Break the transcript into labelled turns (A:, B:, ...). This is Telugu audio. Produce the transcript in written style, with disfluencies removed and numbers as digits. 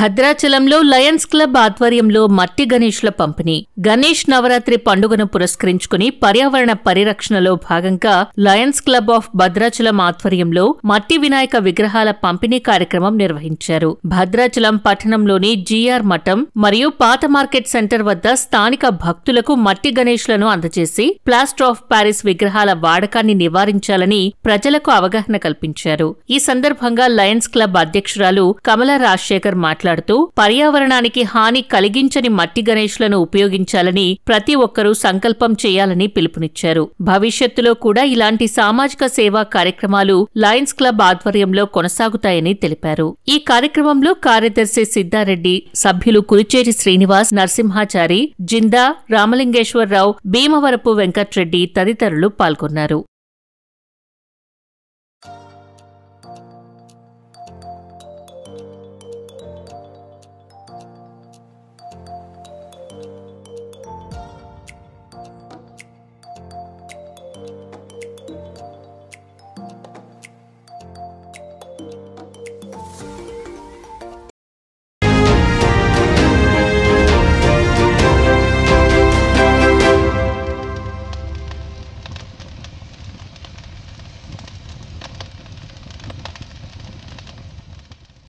A: భద్రాచలంలో లయన్స్ క్లబ్ ఆధ్వర్యంలో మట్టి గణేష్ల పంపిణీ. గణేష్ నవరాత్రి పండుగను పురస్కరించుకుని పర్యావరణ పరిరక్షణలో భాగంగా లయన్స్ క్లబ్ ఆఫ్ భద్రాచలం ఆధ్వర్యంలో మట్టి వినాయక విగ్రహాల పంపిణీ కార్యక్రమం నిర్వహించారు. భద్రాచలం పట్టణంలోని జీఆర్ మఠం మరియు పాత మార్కెట్ సెంటర్ వద్ద స్థానిక భక్తులకు మట్టి గణేష్లను అందజేసి ప్లాస్టర్ ఆఫ్ ప్యారిస్ విగ్రహాల వాడకాన్ని నివారించాలని ప్రజలకు అవగాహన కల్పించారు. ఈ సందర్భంగా లయన్స్ క్లబ్ అధ్యక్షురాలు కమలా రాజశేఖర్ మాట్లాడుతూ పర్యావరణానికి హాని కలిగించని మట్టి గణేష్లను ఉపయోగించాలని ప్రతి ఒక్కరూ సంకల్పం చేయాలని పిలుపునిచ్చారు. భవిష్యత్తులో కూడా ఇలాంటి సామాజిక సేవా కార్యక్రమాలు లయన్స్ క్లబ్ ఆధ్వర్యంలో కొనసాగుతాయని తెలిపారు. ఈ కార్యక్రమంలో కార్యదర్శి సిద్ధారెడ్డి, సభ్యులు కురిచేటి శ్రీనివాస్, నరసింహాచారి, జిందా, రామలింగేశ్వరరావు, భీమవరపు వెంకట్రెడ్డి తదితరులు పాల్గొన్నారు.